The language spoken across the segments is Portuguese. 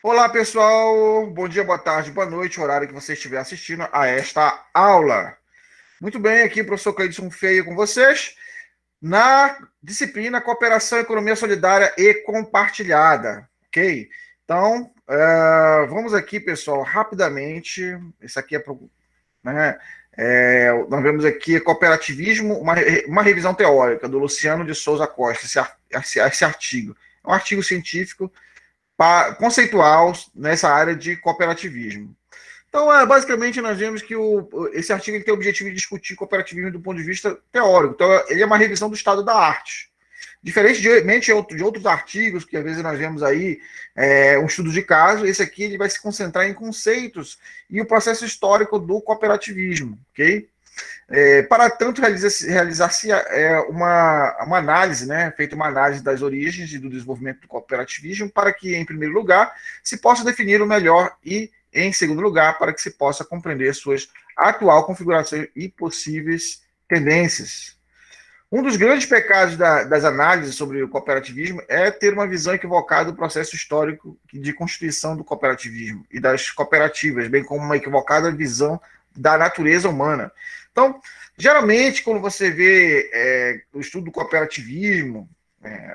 Olá, pessoal. Bom dia, boa tarde, boa noite, horário que você estiver assistindo a esta aula. Muito bem, aqui o professor Cleidson Feio com vocês, na disciplina Cooperação, Economia Solidária e Compartilhada, ok? Então, vamos aqui, pessoal, rapidamente. Isso aqui é para, né, nós vemos aqui cooperativismo, uma revisão teórica do Luciano de Souza Costa, esse artigo. É um artigo científico conceitual nessa área de cooperativismo. Então, basicamente, nós vemos que esse artigo ele tem o objetivo de discutir cooperativismo do ponto de vista teórico. Então, ele é uma revisão do estado da arte. Diferentemente de outros artigos que às vezes nós vemos aí, um estudo de caso, esse aqui ele vai se concentrar em conceitos e o processo histórico do cooperativismo, ok? Para tanto, realizar-se uma análise, né, feita uma análise das origens e do desenvolvimento do cooperativismo, para que, em primeiro lugar, se possa definir o melhor e, em segundo lugar, para que se possa compreender suas atual configuração e possíveis tendências. Um dos grandes pecados das análises sobre o cooperativismo é ter uma visão equivocada do processo histórico de constituição do cooperativismo e das cooperativas, bem como uma equivocada visão da natureza humana. Então, geralmente, quando você vê o estudo do cooperativismo,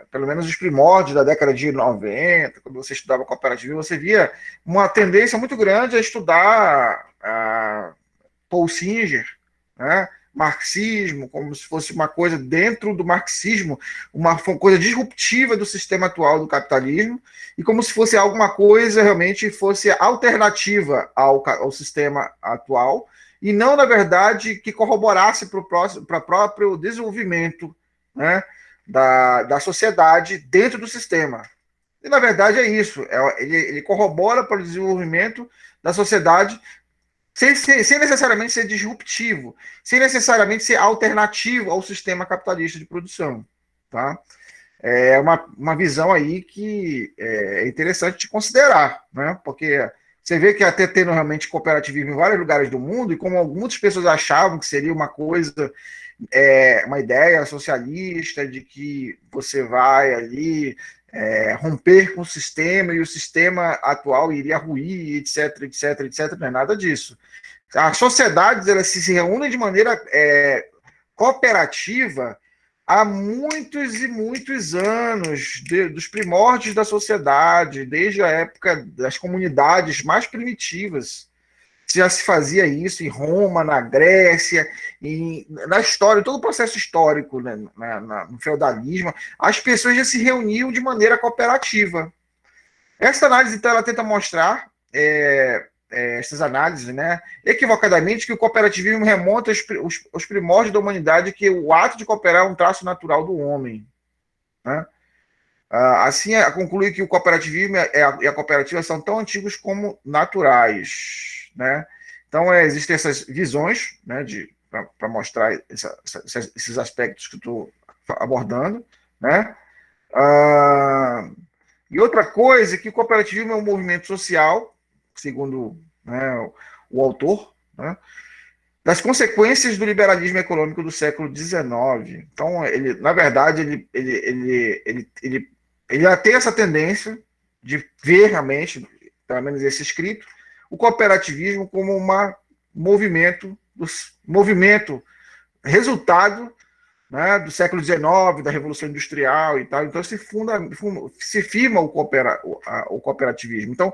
pelo menos os primórdios da década de 90, quando você estudava cooperativismo, você via uma tendência muito grande a estudar Paul Singer, né? Marxismo, como se fosse uma coisa dentro do marxismo, uma coisa disruptiva do sistema atual do capitalismo, e como se fosse alguma coisa realmente fosse alternativa ao sistema atual, e não, na verdade, que corroborasse para o próprio desenvolvimento, né, da sociedade dentro do sistema. E, na verdade, é isso. Ele corrobora para o desenvolvimento da sociedade sem necessariamente ser disruptivo, sem necessariamente ser alternativo ao sistema capitalista de produção. Tá? É uma visão aí que é interessante de considerar, né? Porque você vê que até tendo realmente cooperativismo em vários lugares do mundo, e como muitas pessoas achavam que seria uma coisa, uma ideia socialista de que você vai ali romper com o sistema e o sistema atual iria ruir, etc, etc, etc, não é nada disso. As sociedades elas se reúnem de maneira cooperativa há muitos e muitos anos, dos primórdios da sociedade, desde a época das comunidades mais primitivas. Já se fazia isso em Roma, na Grécia, na história, todo o processo histórico, né, no feudalismo, as pessoas já se reuniam de maneira cooperativa. Essa análise, então, ela tenta mostrar, essas análises, né, equivocadamente, que o cooperativismo remonta aos primórdios da humanidade, que o ato de cooperar é um traço natural do homem. Né? Assim, conclui que o cooperativismo e a cooperativa são tão antigos como naturais. Né? Então, existem essas visões, né, para mostrar esses aspectos que eu estou abordando. Né? E outra coisa é que o cooperativismo é um movimento social, segundo, né, o autor, né, das consequências do liberalismo econômico do século XIX. Então, na verdade, ele tem essa tendência de ver realmente, pelo menos esse escrito, o cooperativismo como um movimento resultado, né, do século XIX, da Revolução Industrial e tal. Então, se firma o cooperativismo. Então,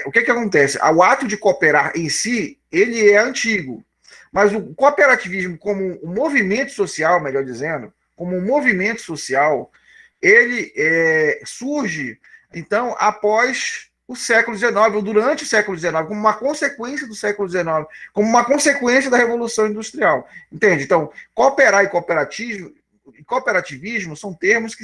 o que acontece? O ato de cooperar em si, ele é antigo, mas o cooperativismo como um movimento social, melhor dizendo, como um movimento social, ele surge, então, após o século XIX, ou durante o século XIX, como uma consequência do século XIX, como uma consequência da Revolução Industrial. Entende? Então, cooperar e cooperativismo são termos que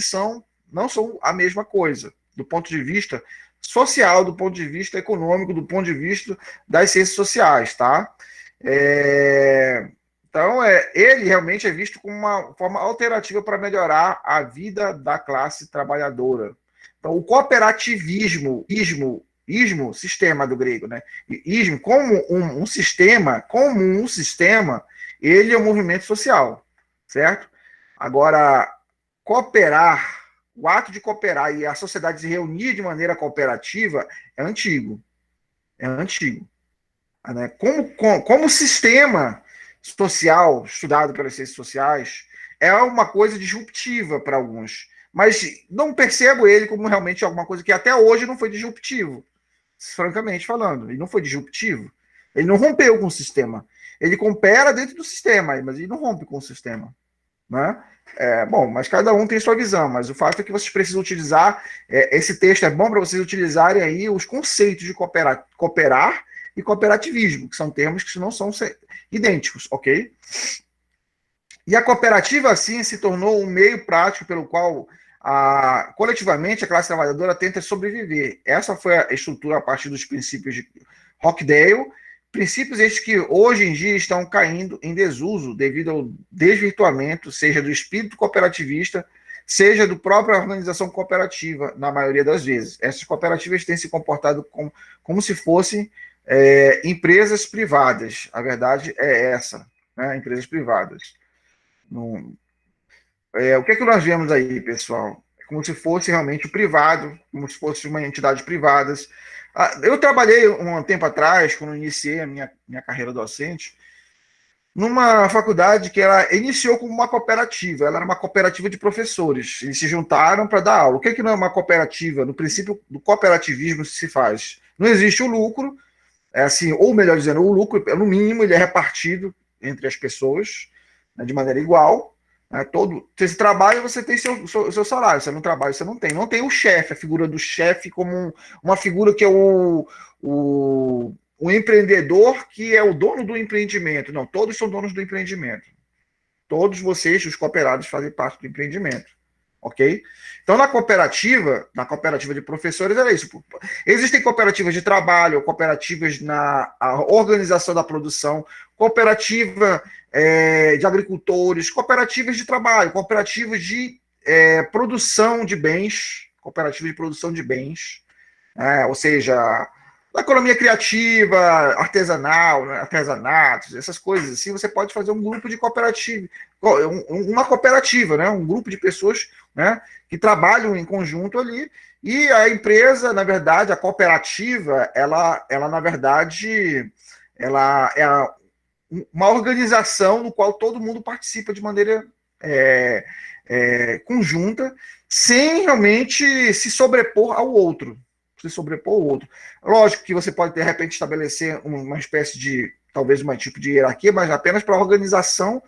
não são a mesma coisa, do ponto de vista social, do ponto de vista econômico, do ponto de vista das ciências sociais, tá? Então, ele realmente é visto como uma forma alternativa para melhorar a vida da classe trabalhadora. Então, o cooperativismo, sistema do grego, né? Ismo, como um sistema, ele é um movimento social, certo? Agora, cooperar o ato de cooperar e a sociedade se reunir de maneira cooperativa é antigo. É antigo. Né? Como sistema social, estudado pelas ciências sociais, é uma coisa disruptiva para alguns. Mas não percebo ele como realmente alguma coisa que até hoje não foi disruptivo, francamente falando. Ele não foi disruptivo. Ele não rompeu com o sistema. Ele coopera dentro do sistema, mas ele não rompe com o sistema. Né? Bom, mas cada um tem sua visão, mas o fato é que vocês precisam utilizar, esse texto é bom para vocês utilizarem aí os conceitos de cooperar e cooperativismo, que são termos que não são idênticos, ok? E a cooperativa, assim, se tornou um meio prático pelo qual, coletivamente, a classe trabalhadora tenta sobreviver. Essa foi a estrutura a partir dos princípios de Rockdale, princípios estes que hoje em dia estão caindo em desuso devido ao desvirtuamento, seja do espírito cooperativista, seja do própria organização cooperativa, na maioria das vezes. Essas cooperativas têm se comportado como se fossem empresas privadas. A verdade é essa, né? Empresas privadas. O que é que nós vemos aí, pessoal? É como se fosse realmente o privado, como se fosse uma entidade privada. Eu trabalhei um tempo atrás, quando iniciei a minha carreira docente, numa faculdade que ela iniciou como uma cooperativa. Ela era uma cooperativa de professores. Eles se juntaram para dar aula. O que é que não é uma cooperativa? No princípio do cooperativismo se faz. Não existe o lucro, assim, ou melhor dizendo, o lucro, no mínimo, ele é repartido entre as pessoas, né, de maneira igual. Né, você trabalha, você tem seu salário. Você não trabalha, você não tem. Não tem o chefe, a figura do chefe como uma figura que é o empreendedor que é o dono do empreendimento. Não, todos são donos do empreendimento. Todos vocês, os cooperados, fazem parte do empreendimento. Ok? Então, na cooperativa de professores, era isso. Existem cooperativas de trabalho, cooperativas na organização da produção, cooperativa de agricultores, cooperativas de trabalho, cooperativas de produção de bens, cooperativas de produção de bens, ou seja, da economia criativa, artesanal, né, artesanatos, essas coisas assim, você pode fazer um grupo de cooperativa, uma cooperativa, né, um grupo de pessoas, né, que trabalham em conjunto ali, e a empresa, na verdade, a cooperativa, ela na verdade, ela é uma organização no qual todo mundo participa de maneira conjunta, sem realmente se sobrepor ao outro. Lógico que você pode, de repente, estabelecer uma espécie de, talvez, um tipo de hierarquia, mas apenas para a organização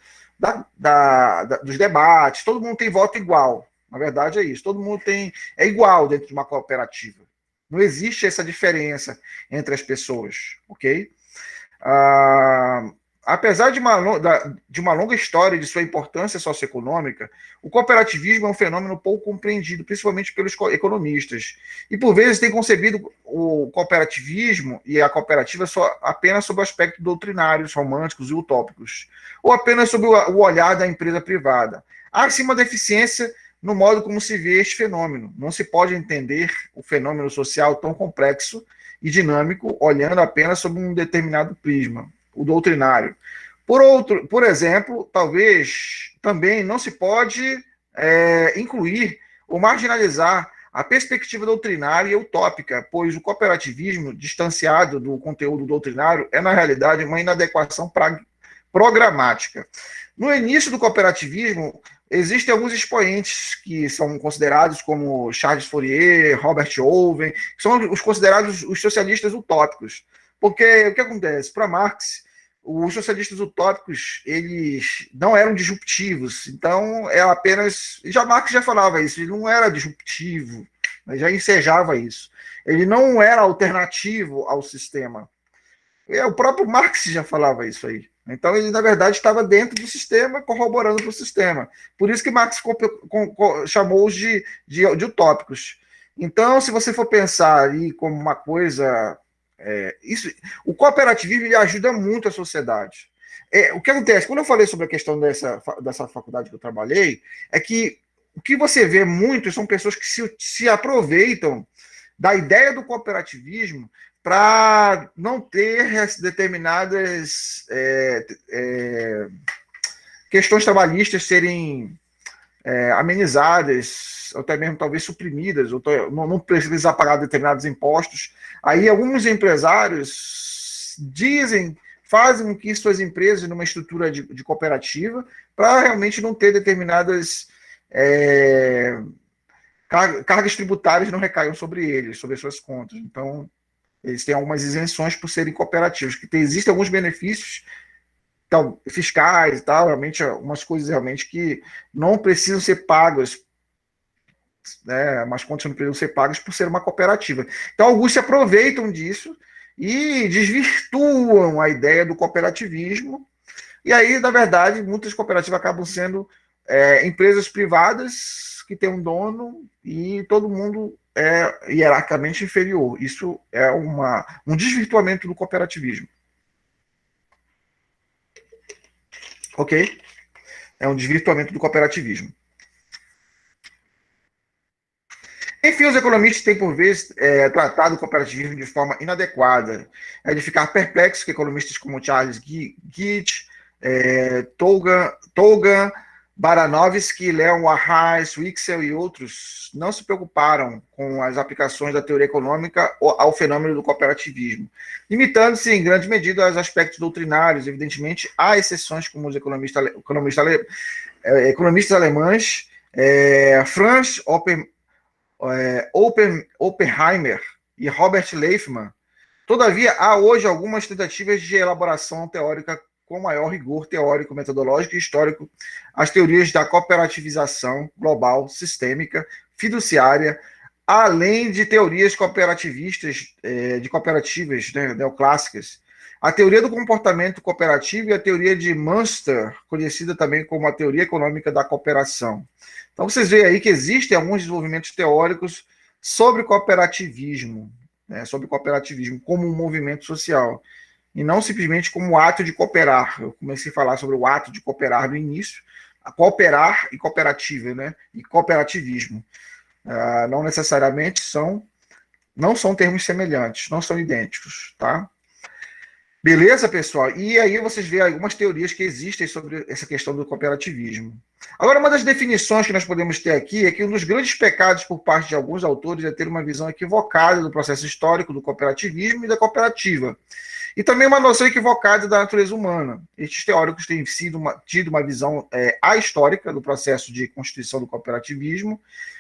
dos debates. Todo mundo tem voto igual. Na verdade, é isso. Todo mundo é igual dentro de uma cooperativa. Não existe essa diferença entre as pessoas, ok? Apesar de uma longa história de sua importância socioeconômica, o cooperativismo é um fenômeno pouco compreendido, principalmente pelos economistas. E, por vezes, tem concebido o cooperativismo e a cooperativa apenas sob o aspecto doutrinários, românticos e utópicos, ou apenas sob o olhar da empresa privada. Há, sim, uma deficiência no modo como se vê este fenômeno. Não se pode entender o fenômeno social tão complexo e dinâmico olhando apenas sob um determinado prisma, o doutrinário. Por exemplo, talvez também não se pode incluir ou marginalizar a perspectiva doutrinária e utópica, pois o cooperativismo, distanciado do conteúdo doutrinário, é, na realidade, uma inadequação programática. No início do cooperativismo, existem alguns expoentes que são considerados como Charles Fourier, Robert Owen, que são os considerados os socialistas utópicos. Porque o que acontece? Para Marx, os socialistas utópicos, eles não eram disruptivos, então é apenas... Marx já falava isso, ele não era disruptivo, já ensejava isso. Ele não era alternativo ao sistema. O próprio Marx já falava isso aí. Então, ele, na verdade, estava dentro do sistema, corroborando para o sistema. Por isso que Marx chamou-os de utópicos. Então, se você for pensar aí como uma coisa... o cooperativismo ele ajuda muito a sociedade. O que acontece? Quando eu falei sobre a questão dessa faculdade que eu trabalhei, é que o que você vê muito são pessoas que se aproveitam da ideia do cooperativismo para não ter determinadas questões trabalhistas serem amenizadas, ou até mesmo talvez suprimidas, ou não precisar pagar determinados impostos. Aí alguns empresários fazem com que suas empresas numa estrutura de cooperativa para realmente não ter determinadas cargas tributárias não recaiam sobre eles, sobre as suas contas. Então, eles têm algumas isenções por serem cooperativos, que existem alguns benefícios fiscais e tal, realmente algumas coisas realmente que não precisam ser pagas, né, umas contas não precisam ser pagas por ser uma cooperativa. Então, alguns se aproveitam disso e desvirtuam a ideia do cooperativismo, e aí, na verdade, muitas cooperativas acabam sendo empresas privadas que têm um dono e todo mundo é hierarquicamente inferior. Isso é um desvirtuamento do cooperativismo. Ok? É um desvirtuamento do cooperativismo. Enfim, os economistas têm, por vezes, tratado o cooperativismo de forma inadequada. É de ficar perplexo que economistas como Charles Gitt, Tolga, Baranovsky, Leon Arraes, Wixel e outros não se preocuparam com as aplicações da teoria econômica ao fenômeno do cooperativismo, limitando-se em grande medida aos aspectos doutrinários. Evidentemente, há exceções, como os economistas alemães, Franz Oppenheimer e Robert Leifman. Todavia, há hoje algumas tentativas de elaboração teórica com maior rigor teórico, metodológico e histórico as teorias da cooperativização global, sistêmica, fiduciária, além de teorias cooperativistas, de cooperativas, né, neoclássicas. A teoria do comportamento cooperativo e a teoria de Munster, conhecida também como a teoria econômica da cooperação. Então, vocês veem aí que existem alguns desenvolvimentos teóricos sobre cooperativismo, né, sobre cooperativismo como um movimento social, e não simplesmente como o ato de cooperar. Eu comecei a falar sobre o ato de cooperar no início, cooperar e cooperativa, né, e cooperativismo. Não necessariamente não são termos semelhantes, não são idênticos, tá? Beleza, pessoal? E aí vocês veem algumas teorias que existem sobre essa questão do cooperativismo. Agora, uma das definições que nós podemos ter aqui é que um dos grandes pecados por parte de alguns autores é ter uma visão equivocada do processo histórico do cooperativismo e da cooperativa. E também uma noção equivocada da natureza humana. Estes teóricos têm tido uma visão ahistórica do processo de constituição do cooperativismo,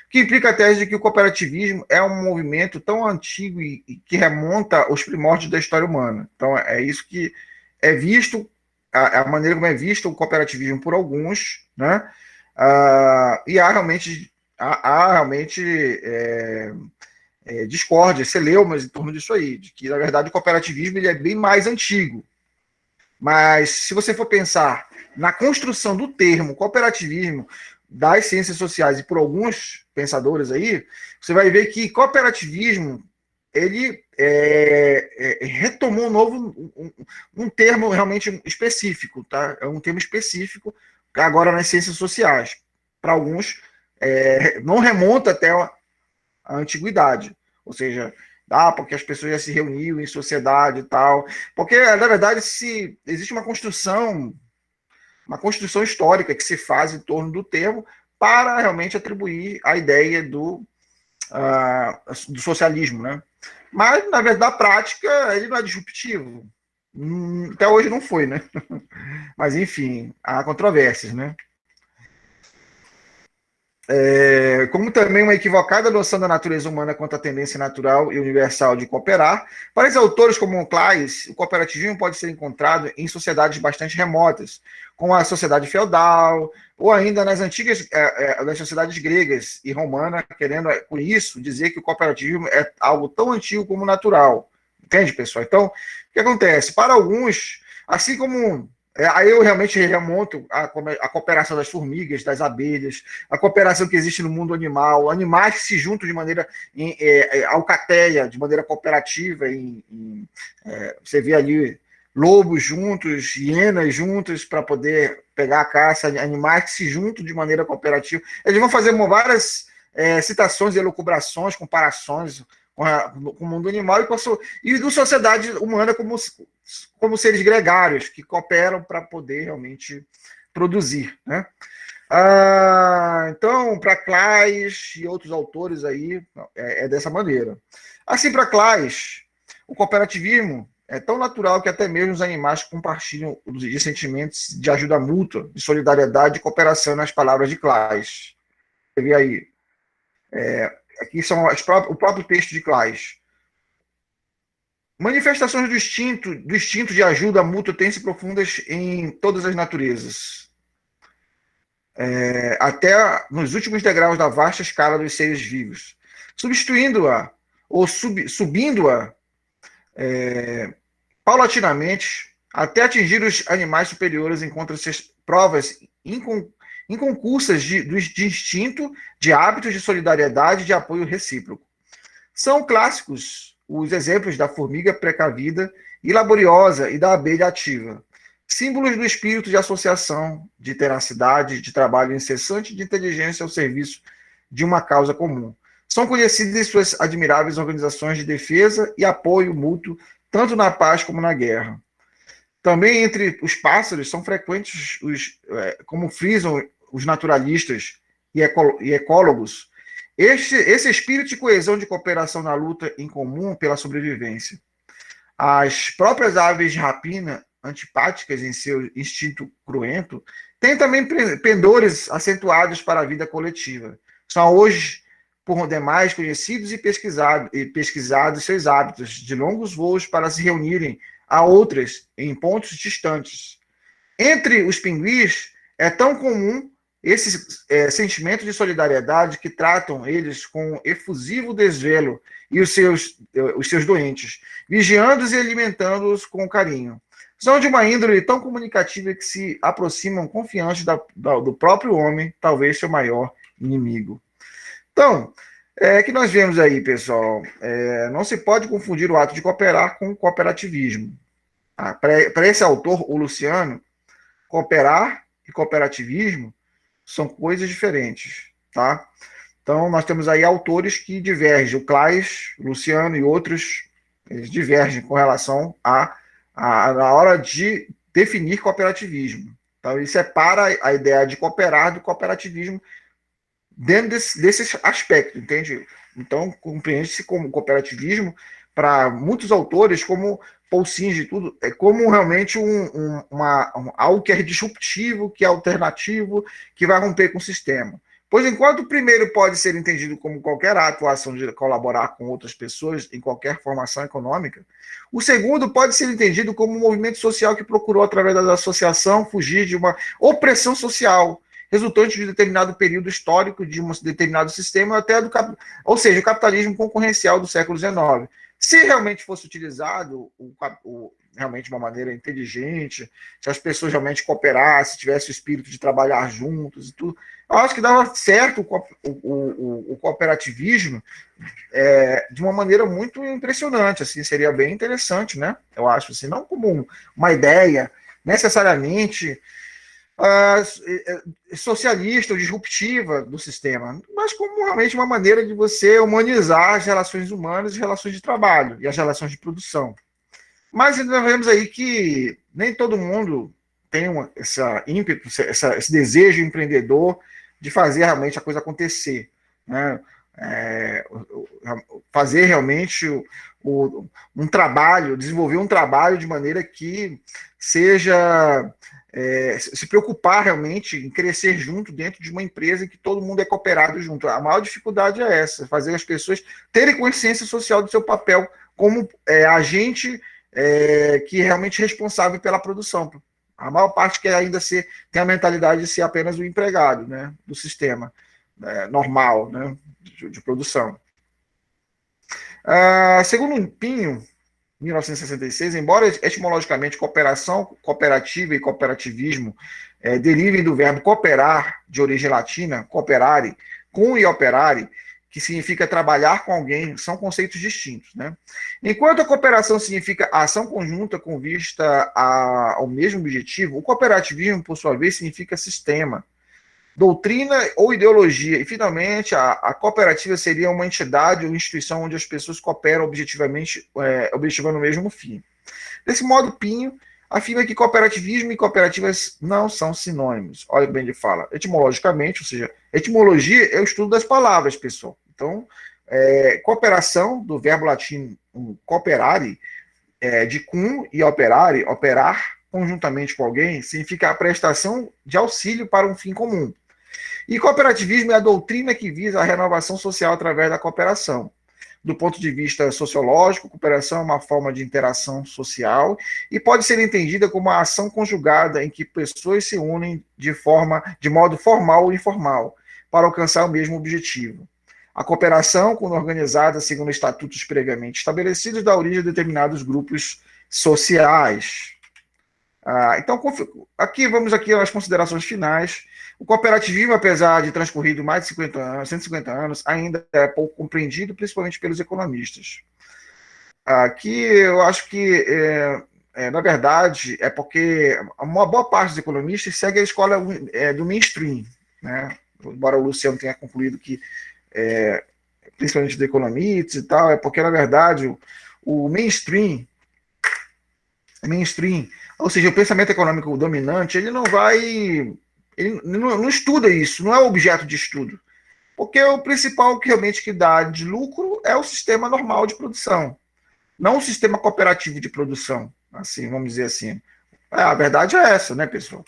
que implica a tese de que o cooperativismo é um movimento tão antigo e que remonta aos primórdios da história humana. Então, é isso que é visto, a maneira como é visto o cooperativismo por alguns, né? E há realmente discórdia, celeumas em torno disso aí, de que, na verdade, o cooperativismo ele é bem mais antigo. Mas, se você for pensar na construção do termo cooperativismo das ciências sociais e por alguns pensadores aí, você vai ver que cooperativismo ele retomou um termo realmente específico, tá? É um termo específico agora nas ciências sociais. Para alguns, não remonta até a antiguidade, ou seja, porque as pessoas já se reuniam em sociedade e tal, porque, na verdade, se existe uma construção histórica que se faz em torno do termo para realmente atribuir a ideia do socialismo, né? Mas, na verdade, na prática, ele não é disruptivo. Até hoje não foi, né? Mas, enfim, há controvérsias, né? Como também uma equivocada noção da natureza humana quanto à tendência natural e universal de cooperar. Para os autores como Claes, o cooperativismo pode ser encontrado em sociedades bastante remotas, como a sociedade feudal, ou ainda nas antigas das sociedades gregas e romanas, querendo com isso dizer que o cooperativismo é algo tão antigo como natural. Entende, pessoal? Então, o que acontece? Para alguns, assim como aí eu realmente remonto a cooperação das formigas, das abelhas, a cooperação que existe no mundo animal, animais que se juntam de maneira alcateia, de maneira cooperativa. Você vê ali lobos juntos, hienas juntos para poder pegar a caça, animais que se juntam de maneira cooperativa. Eles vão fazer várias citações, elucubrações, comparações com o mundo animal e da sociedade humana como seres gregários que cooperam para poder realmente produzir, né? Então, para Claes e outros autores aí, é dessa maneira. Assim, para Claes, o cooperativismo é tão natural que até mesmo os animais compartilham de sentimentos de ajuda mútua, de solidariedade e cooperação nas palavras de Claes. Você vê aí. Aqui são o próprio texto de Claes. Manifestações do instinto de ajuda mútua têm-se profundas em todas as naturezas, até nos últimos degraus da vasta escala dos seres vivos, substituindo-a ou subindo-a paulatinamente até atingir os animais superiores, encontram-se provas inconcursas de instinto, de hábitos de solidariedade e de apoio recíproco. São clássicos os exemplos da formiga precavida e laboriosa e da abelha ativa, símbolos do espírito de associação, de tenacidade, de trabalho incessante e de inteligência ao serviço de uma causa comum. São conhecidas em suas admiráveis organizações de defesa e apoio mútuo, tanto na paz como na guerra. Também entre os pássaros são frequentes como frisam os naturalistas e ecólogos, esse espírito de coesão de cooperação na luta em comum pela sobrevivência. As próprias aves de rapina, antipáticas em seu instinto cruento, têm também pendores acentuados para a vida coletiva. São hoje, por demais, conhecidos e pesquisados seus hábitos de longos voos para se reunirem a outras em pontos distantes. Entre os pinguins, é tão comum esse sentimento de solidariedade que tratam eles com efusivo desvelo e os seus doentes, vigiando-os e alimentando-os com carinho. São de uma índole tão comunicativa que se aproximam confiantes do próprio homem, talvez seu maior inimigo. Então, que nós vemos aí, pessoal, não se pode confundir o ato de cooperar com o cooperativismo. Para esse autor, o Luciano, cooperar e cooperativismo são coisas diferentes, tá? Então, nós temos aí autores que divergem. O Claes, o Luciano e outros, eles divergem com relação na hora de definir cooperativismo. Então, ele separa a ideia de cooperar do cooperativismo dentro desse aspecto, entende? Então, compreende-se como cooperativismo, para muitos autores, como Paul Singer e tudo, é como realmente algo que é disruptivo, que é alternativo, que vai romper com o sistema. Pois enquanto o primeiro pode ser entendido como qualquer atuação de colaborar com outras pessoas em qualquer formação econômica, o segundo pode ser entendido como um movimento social que procurou, através da associação, fugir de uma opressão social, resultante de determinado período histórico, de um determinado sistema, ou seja, o capitalismo concorrencial do século XIX. Se realmente fosse utilizado realmente de uma maneira inteligente, se as pessoas realmente cooperassem, tivesse o espírito de trabalhar juntos e tudo, eu acho que dava certo o cooperativismo de uma maneira muito impressionante, assim, seria bem interessante, né? Eu acho, assim, não como uma ideia necessariamente socialista ou disruptiva do sistema, mas como realmente uma maneira de você humanizar as relações humanas e relações de trabalho e as relações de produção. Mas nós vemos aí que nem todo mundo tem essa ímpeto, esse desejo empreendedor de fazer realmente a coisa acontecer, né? Fazer realmente um trabalho, desenvolver um trabalho de maneira que seja se preocupar realmente em crescer junto dentro de uma empresa em que todo mundo é cooperado junto. A maior dificuldade é essa, fazer as pessoas terem consciência social do seu papel como agente que é realmente responsável pela produção. A maior parte quer ainda tem a mentalidade de ser apenas o empregado, né, do sistema normal, né, de produção. Segundo um Pinho, 1966, embora etimologicamente cooperação cooperativa e cooperativismo derivem do verbo cooperar, de origem latina, cooperare, cum e operare, que significa trabalhar com alguém, são conceitos distintos, né? Enquanto a cooperação significa a ação conjunta com vista ao mesmo objetivo, o cooperativismo, por sua vez, significa sistema, doutrina ou ideologia. E, finalmente, a cooperativa seria uma entidade ou instituição onde as pessoas cooperam objetivamente, objetivando o mesmo fim. Desse modo, Pinho afirma que cooperativismo e cooperativas não são sinônimos. Olha bem ele fala. Etimologicamente, ou seja, etimologia é o estudo das palavras, pessoal. Então, cooperação, do verbo latim cooperare, de cum e operare, operar conjuntamente com alguém, significa a prestação de auxílio para um fim comum. E cooperativismo é a doutrina que visa a renovação social através da cooperação. Do ponto de vista sociológico, cooperação é uma forma de interação social e pode ser entendida como uma ação conjugada em que pessoas se unem de modo formal ou informal para alcançar o mesmo objetivo. A cooperação, quando organizada segundo estatutos previamente estabelecidos, dá origem a determinados grupos sociais. Então, aqui vamos aqui às considerações finais. O cooperativismo, apesar de transcorrido mais de 50 anos, 150 anos, ainda é pouco compreendido, principalmente pelos economistas. Aqui eu acho que, na verdade, é porque uma boa parte dos economistas segue a escola do mainstream, né? Embora o Luciano tenha concluído que, principalmente do Economics e tal, é porque, na verdade, o mainstream, ou seja, o pensamento econômico dominante, ele não vai, ele não estuda isso, não é objeto de estudo, porque o principal que realmente que dá de lucro é o sistema normal de produção, não o sistema cooperativo de produção, assim, vamos dizer assim. A verdade é essa, né, pessoal?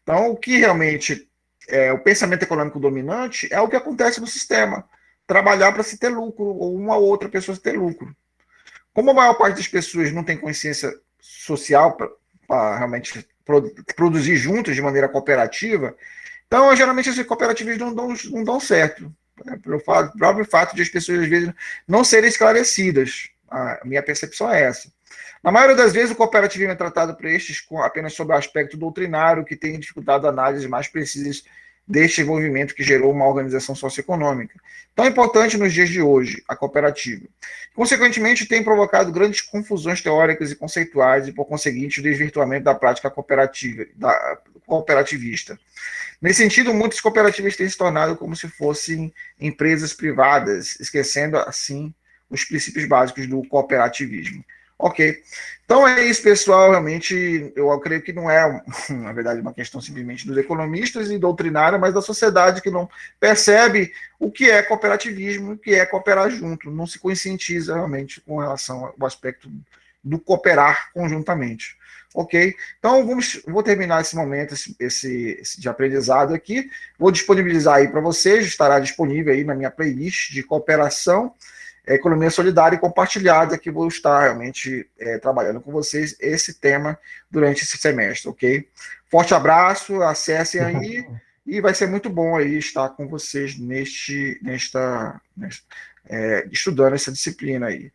Então, o que realmente é o pensamento econômico dominante é o que acontece no sistema, trabalhar para se ter lucro, ou uma ou outra pessoa se ter lucro. Como a maior parte das pessoas não tem consciência social para realmente produzir juntos de maneira cooperativa, então geralmente esses cooperativos não dão certo. Pelo próprio fato de as pessoas às vezes não serem esclarecidas. A minha percepção é essa. Na maioria das vezes, o cooperativismo é tratado por estes apenas sob o aspecto doutrinário, que tem dificultado análises mais precisas deste envolvimento que gerou uma organização socioeconômica. Tão importante nos dias de hoje, a cooperativa. Consequentemente, tem provocado grandes confusões teóricas e conceituais e, por conseguinte, o desvirtuamento da prática cooperativista. Nesse sentido, muitas cooperativas têm se tornado como se fossem empresas privadas, esquecendo, assim, os princípios básicos do cooperativismo. Ok. Então é isso, pessoal. Realmente, eu creio que não é, na verdade, uma questão simplesmente dos economistas e doutrinária, mas da sociedade que não percebe o que é cooperativismo, o que é cooperar junto, não se conscientiza realmente com relação ao aspecto do cooperar conjuntamente. Ok? Então, vou terminar esse momento, esse de aprendizado aqui. Vou disponibilizar aí para vocês, estará disponível aí na minha playlist de cooperação, economia solidária e compartilhada, que vou estar realmente trabalhando com vocês esse tema durante esse semestre, ok? Forte abraço, acessem aí, e vai ser muito bom aí estar com vocês estudando essa disciplina aí.